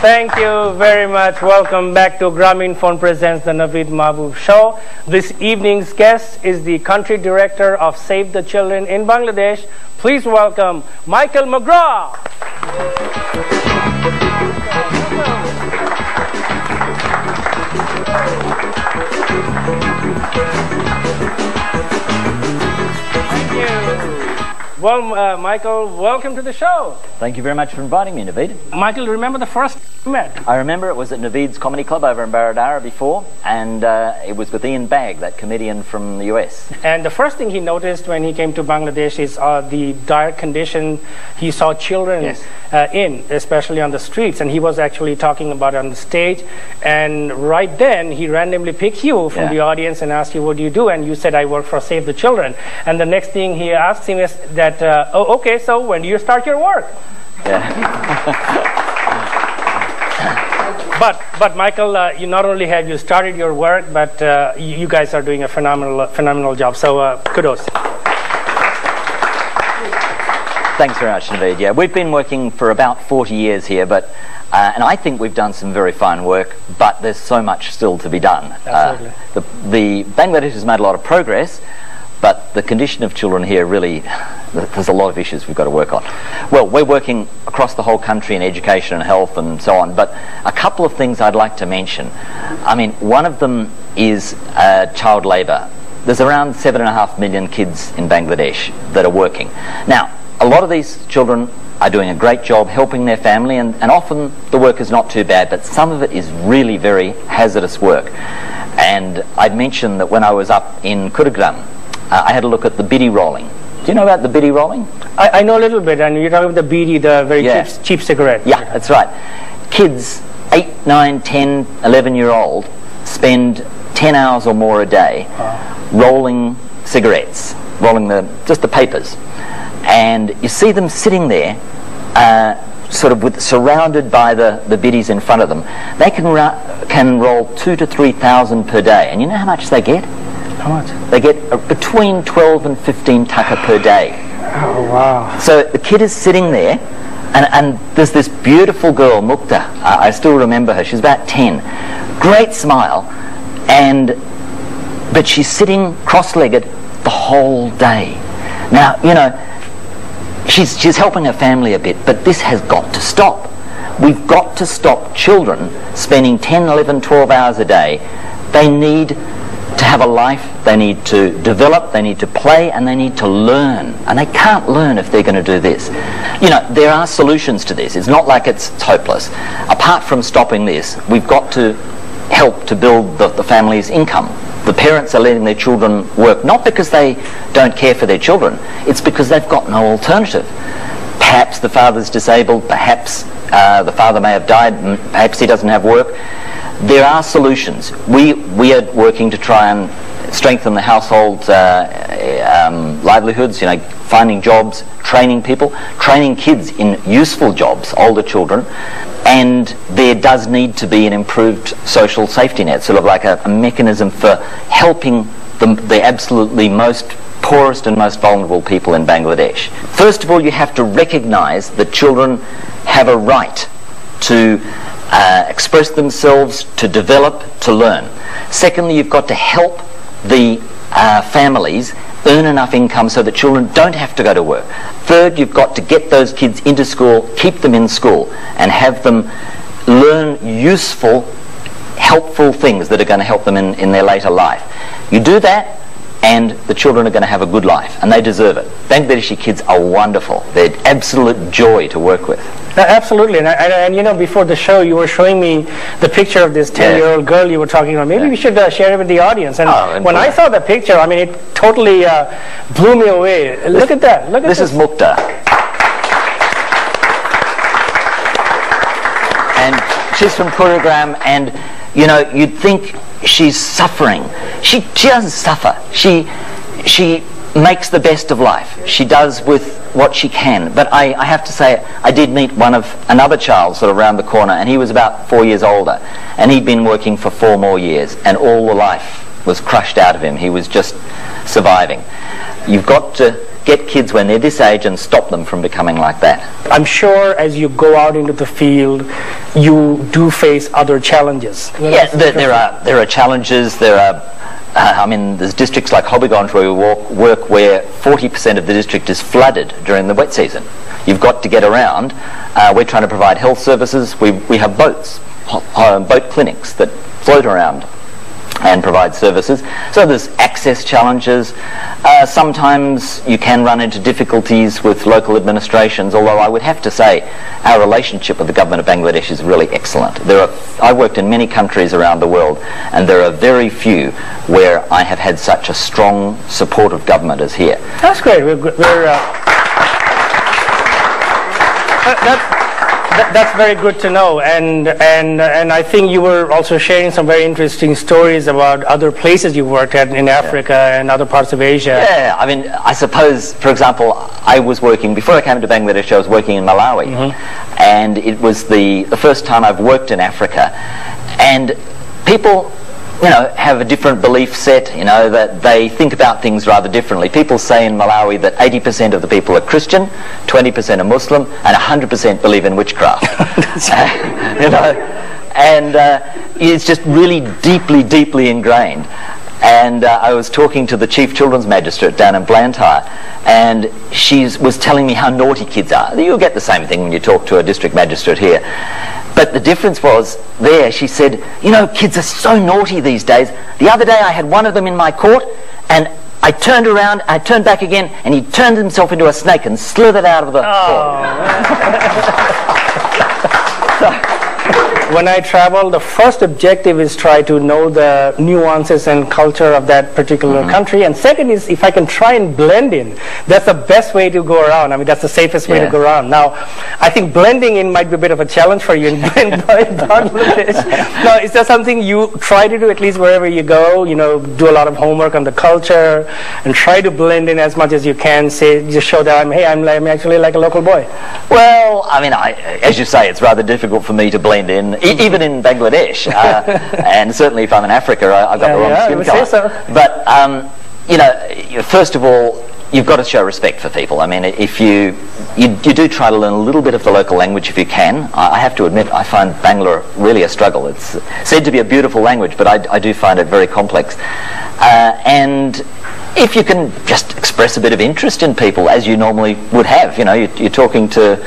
Thank you very much. Welcome back to Grameen Phone Presents the Naveed Mahbub Show. This evening's guest is the Country Director of Save the Children in Bangladesh. Please welcome Michael Mcgrath. Thank you. Well, Michael, welcome to the show. Thank you very much for inviting me, Naveed. Michael, remember the first we met? I remember it was at Naveed's Comedy Club over in Baradara before, and it was with Ian Bagg, that comedian from the US. And the first thing he noticed when he came to Bangladesh is the dire condition he saw children in, especially on the streets. And he was actually talking about it on the stage. And right then, he randomly picked you from the audience and asked you, what do you do? And you said, I work for Save the Children. And the next thing he asked him is that, oh, okay, so when do you start your work? Yeah. But Michael, you not only have you started your work, but you guys are doing a phenomenal job. So kudos. Thanks very much, Naveed. Yeah, we've been working for about 40 years here, but and I think we've done some very fine work, but there's so much still to be done. Absolutely. The Bangladesh has made a lot of progress, but the condition of children here really, there's a lot of issues we've got to work on. Well, we're working across the whole country in education and health and so on, but a couple of things I'd like to mention. I mean, one of them is child labour. There's around 7.5 million kids in Bangladesh that are working. Now, a lot of these children are doing a great job helping their family, and often the work is not too bad, but some of it is really very hazardous work. And I'd mentioned that when I was up in Kurugram, I had a look at the biddy rolling. Do you know about the biddy rolling? I know a little bit, and you're talking about the bidi, the very cheap cigarette. Yeah, that's right. Kids, 8, 9, 10, 11-year-old, spend 10 hours or more a day rolling cigarettes, rolling just the papers. And you see them sitting there, sort of surrounded by the biddies in front of them. They can roll 2,000 to 3,000 per day. And you know how much they get? How much? They get between 12 and 15 taka per day. Oh, wow. So the kid is sitting there, and there's this beautiful girl, Mukta. I still remember her. She's about 10. Great smile, but she's sitting cross-legged the whole day. Now, you know, she's helping her family a bit, but this has got to stop. We've got to stop children spending 10, 11, 12 hours a day. They need to have a life, they need to develop, they need to play, and they need to learn. And they can't learn if they're going to do this. You know, there are solutions to this. It's not like it's hopeless. Apart from stopping this, we've got to help to build the family's income. The parents are letting their children work, not because they don't care for their children, it's because they've got no alternative. Perhaps the father's disabled, perhaps the father may have died, perhaps he doesn't have work. There are solutions. We are working to try and strengthen the household livelihoods, you know, finding jobs, training people, training kids in useful jobs, older children, and there does need to be an improved social safety net, sort of like a mechanism for helping the absolutely most poorest and most vulnerable people in Bangladesh. First of all, you have to recognise that children have a right to express themselves, to develop, to learn. Secondly, you've got to help the families earn enough income so that children don't have to go to work. Third, you've got to get those kids into school, keep them in school, and have them learn useful, helpful things that are going to help them in their later life. You do that, and the children are going to have a good life, and they deserve it. Bangladeshi kids are wonderful. They're absolute joy to work with. Absolutely, and you know, before the show you were showing me the picture of this 10-year-old girl you were talking about. Maybe we should share it with the audience. And when I saw the picture, I mean, it totally blew me away. Look at that. Look at this. This is Mukta. And she's from Kurugram, and you know, you'd think she's suffering. She doesn't suffer. She makes the best of life. She does with what she can. But I have to say, I did meet another child sort of around the corner, and he was about 4 years older, and he'd been working for 4 more years, and all the life was crushed out of him. He was just surviving. You've got to get kids when they're this age and stop them from becoming like that. I'm sure as you go out into the field, you do face other challenges. Yeah, there are challenges. There are, there's districts like Hobbygonge where we work where 40% of the district is flooded during the wet season. You've got to get around. We're trying to provide health services. We have boats, boat clinics that float around and provide services. So there's access challenges. Sometimes you can run into difficulties with local administrations, although I would have to say our relationship with the government of Bangladesh is really excellent. I've worked in many countries around the world, and there are very few where I have had such a strong supportive government as here. That's great. That's very good to know, and I think you were also sharing some very interesting stories about other places you worked at in Africa and other parts of Asia. Yeah, I suppose, for example, I was working, before I came to Bangladesh, I was working in Malawi, and it was the first time I've worked in Africa, and people have a different belief set, that they think about things rather differently. People say in Malawi that 80% of the people are Christian, 20% are Muslim, and 100% believe in witchcraft. And it's just really deeply, deeply ingrained. And I was talking to the Chief Children's Magistrate down in Blantyre, and she was telling me how naughty kids are. You'll get the same thing when you talk to a district magistrate here. But the difference was there, she said, kids are so naughty these days. The other day I had one of them in my court, and I turned around, I turned back again, and he turned himself into a snake and slithered out of the court. When I travel, the first objective is try to know the nuances and culture of that particular country, and second is if I can try and blend in. That's the best way to go around. That's the safest way to go around. Now, I think blending in might be a bit of a challenge for you in Bangladesh. Now, is that something you try to do at least wherever you go? Do a lot of homework on the culture and try to blend in as much as you can. Just show that I'm actually like a local boy. Well, as you say, it's rather difficult for me to blend in. Even in Bangladesh, and certainly if I'm in Africa, I've got the wrong skin colour. So. But first of all, you've got to show respect for people. If you do try to learn a little bit of the local language if you can. I have to admit, I find Bangla really a struggle. It's said to be a beautiful language, but I do find it very complex. And if you can just express a bit of interest in people, as you normally would have, you're talking to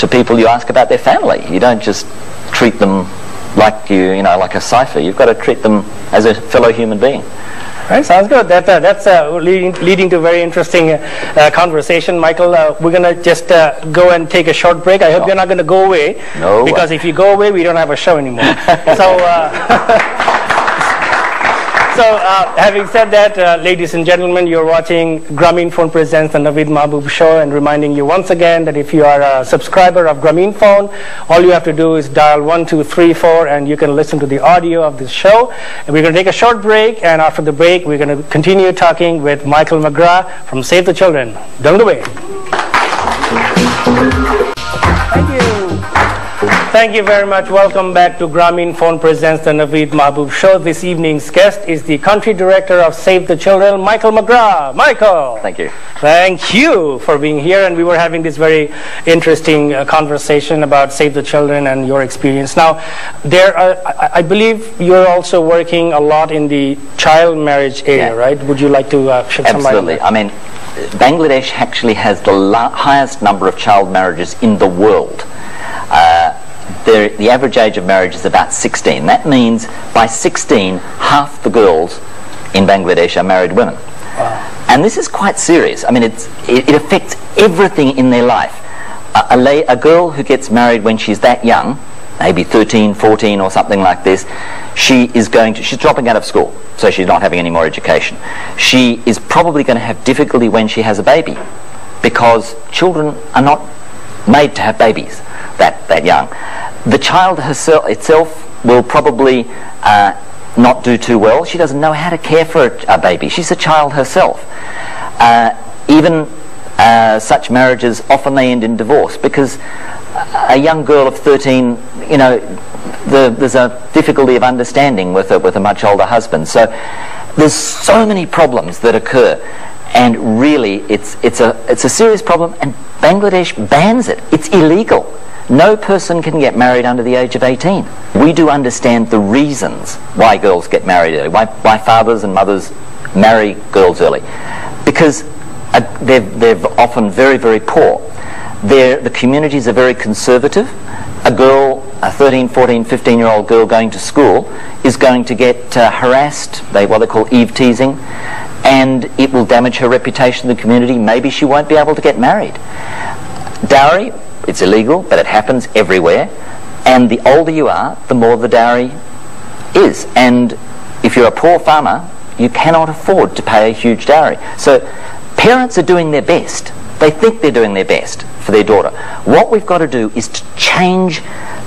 people, you ask about their family. You don't just treat them like like a cipher. You've got to treat them as a fellow human being. Right, sounds good. That's leading to a very interesting conversation, Michael. We're going to just go and take a short break. I hope you're not going to go away. No. Because if you go away, we don't have a show anymore. So, having said that, ladies and gentlemen, you're watching Grameenphone presents the Naveed Mahbub show, and reminding you once again that if you are a subscriber of Grameenphone, all you have to do is dial 1234 and you can listen to the audio of this show. And we're going to take a short break, and after the break, we're going to continue talking with Michael Mcgrath from Save the Children. Down the way. Thank you. Thank you very much. Welcome back to Grameenphone presents the Naveed Mahbub show. This evening's guest is the country director of Save the Children, Michael Mcgrath. Michael. Thank you. Thank you for being here. And we were having this very interesting conversation about Save the Children and your experience. Now, I believe you're also working a lot in the child marriage area, right? Would you like to shed some light on that? Absolutely. Bangladesh actually has the highest number of child marriages in the world. The average age of marriage is about 16. That means by 16, half the girls in Bangladesh are married women. Wow. And this is quite serious. It affects everything in their life. A girl who gets married when she's that young, maybe 13, 14 or something like this, she's dropping out of school, so she's not having any more education. She is probably going to have difficulty when she has a baby, because children are not made to have babies that young. The child itself will probably not do too well. She doesn't know how to care for a baby. She's a child herself. Even such marriages, often they end in divorce, because a young girl of 13, there's a difficulty of understanding with a much older husband. So there's so many problems that occur. And really, it's a serious problem, and Bangladesh bans it. It's illegal. No person can get married under the age of 18. We do understand the reasons why girls get married early, why fathers and mothers marry girls early. Because they're often very, very poor. The communities are very conservative. A girl, a 13, 14, 15-year-old girl going to school is going to get harassed, what they call eve teasing, and it will damage her reputation in the community. Maybe she won't be able to get married. Dowry, it's illegal, but it happens everywhere. And the older you are, the more the dowry is. And if you're a poor farmer, you cannot afford to pay a huge dowry. So parents are doing their best. They think they're doing their best for their daughter. What we've got to do is to change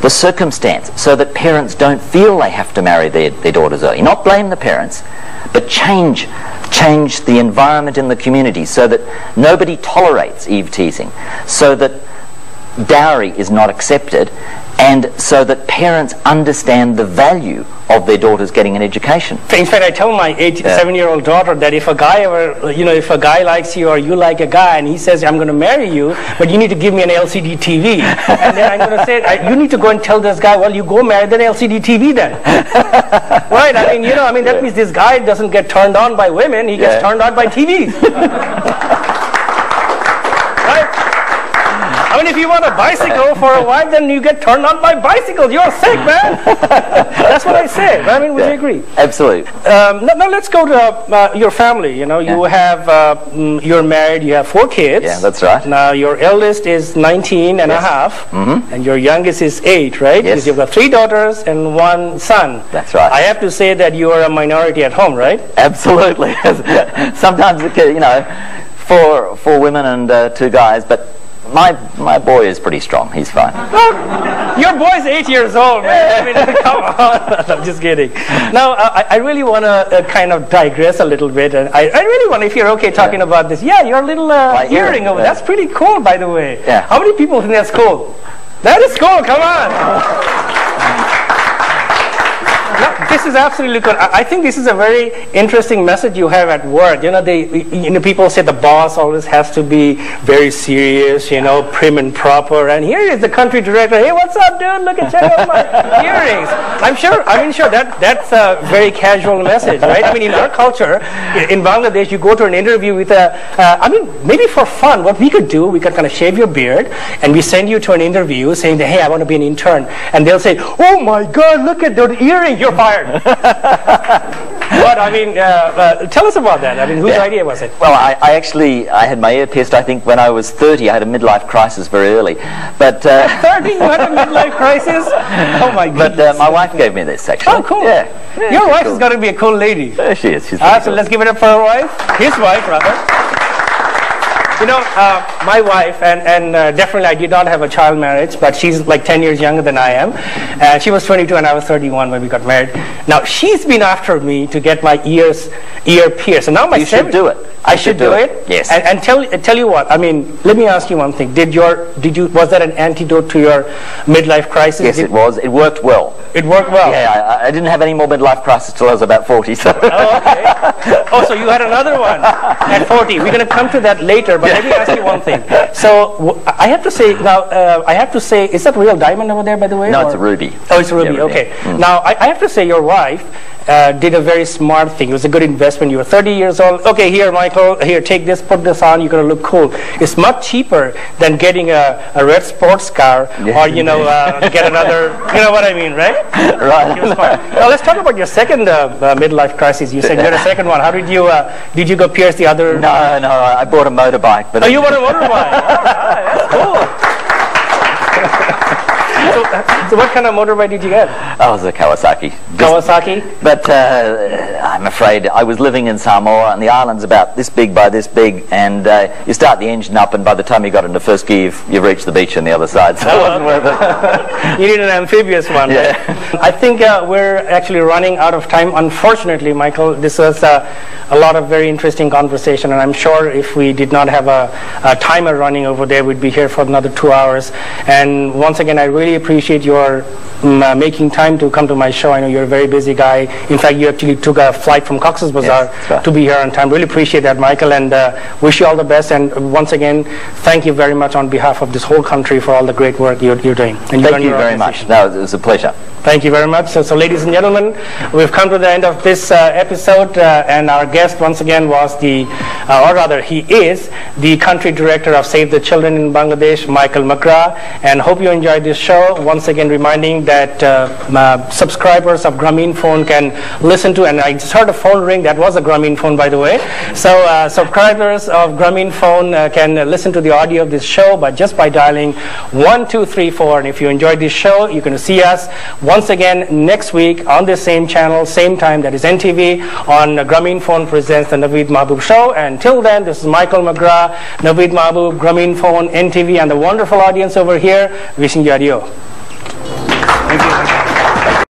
the circumstance so that parents don't feel they have to marry their daughters early. Not blame the parents, but change the environment in the community so that nobody tolerates eve teasing, so that dowry is not accepted, and so that parents understand the value of their daughters getting an education. In fact, I tell my 7-year-old daughter that if a guy ever, if a guy likes you or you like a guy and he says, I'm going to marry you, but you need to give me an LCD TV. And then I'm going to say, you need to go and tell this guy, well, you go marry that LCD TV then. Right? That means this guy doesn't get turned on by women, he gets turned on by TVs. If you want a bicycle for a wife, then you get turned on by bicycles. You're sick, man. That's what I say. Would you agree? Absolutely. Now let's go to your family. You have, you're married, you have 4 kids. Yeah, that's right. Now your eldest is 19 and a half, and your youngest is 8, right? Yes. Because you've got 3 daughters and 1 son. That's right. I have to say that you are a minority at home, right? Absolutely. Sometimes, 4 women and 2 guys, but my boy is pretty strong. He's fine. Look, your boy's 8 years old, man. Come on. I'm just kidding. Now, I really want to kind of digress a little bit. And I really want, if you're okay talking about this. Yeah, your little earring over. That's pretty cool, by the way. Yeah. How many people think that's cool? That is cool. Come on. No, this is absolutely good. I think this is a very interesting message you have at work. People say the boss always has to be very serious, prim and proper. And here is the country director. Hey, what's up, dude? Check out my earrings. I'm sure that's a very casual message, right? In our culture, in Bangladesh, you go to an interview with maybe for fun, what we could do, we could kind of shave your beard, and we send you to an interview saying that, hey, I want to be an intern. And they'll say, oh my God, look at that earring. You're fired. But tell us about that. Whose idea was it? Well, I had my ear pierced. I think when I was 30, I had a midlife crisis very early. But 30, you had a midlife crisis? Oh my goodness! But my wife gave me this actually. Oh, cool. Yeah, your wife is going to be a cool lady. She is. She's so let's give it up for her wife. His wife, rather. My wife, and definitely I did not have a child marriage, but she's like 10 years younger than I am. She was 22 and I was 31 when we got married. Now, she's been after me to get my ear pierced. And now you should do it. I should do it? Yes. And tell you what, let me ask you one thing. Was that an antidote to your midlife crisis? Yes, it was. It worked well. It worked well? Yeah, I didn't have any more midlife crisis till I was about 40. So. Oh, okay. Oh, so you had another one at 40. We're going to come to that later, but let me ask you one thing. So I have to say, is that real diamond over there, by the way? No, it's a ruby. Oh, it's a ruby. Yeah, okay. Mm. Now, I have to say your wife did a very smart thing. It was a good investment. You were 30 years old. Okay, here, Michael, here, take this, put this on. You're going to look cool. It's much cheaper than getting a red sports car or, get another, you know what I mean, right? Right. Now, let's talk about your second midlife crisis. You said you had a second one. How did you go pierce the other? No, I bought a motorbike. But you bought a motorbike? That's cool. So what kind of motorbike did you get? Oh, it was a Kawasaki. Kawasaki? But I'm afraid I was living in Samoa, and the island's about this big by this big, and you start the engine up, and by the time you got into first gear, you've reached the beach on the other side, so it wasn't worth it. You need an amphibious one. Yeah. Right? I think we're actually running out of time. Unfortunately, Michael, this was a lot of very interesting conversation, and I'm sure if we did not have a timer running over there, we'd be here for another 2 hours. And once again, I really appreciate your for making time to come to my show. I know you're a very busy guy. In fact, you actually took a flight from Cox's Bazar to be here on time. Really appreciate that, Michael, and wish you all the best. And once again, thank you very much on behalf of this whole country for all the great work you're doing. And thank you very much. No, it was a pleasure. Thank you very much. So ladies and gentlemen, we've come to the end of this episode, and our guest once again was he is the country director of Save the Children in Bangladesh, Michael Mcgrath, and hope you enjoyed this show. Once again, reminding that subscribers of Grameen Phone can listen to, and I just heard a phone ring, that was a Grameen Phone, by the way. So subscribers of Grameen Phone can listen to the audio of this show just by dialing 1234, and if you enjoyed this show, you can see us once again next week on the same channel, same time, that is NTV, on Grameen Phone presents the Naveed Mahbub Show. And till then, this is Michael Mcgrath, Naveed Mahbub, Grameen Phone, NTV, and the wonderful audience over here wishing you adieu. Thank you.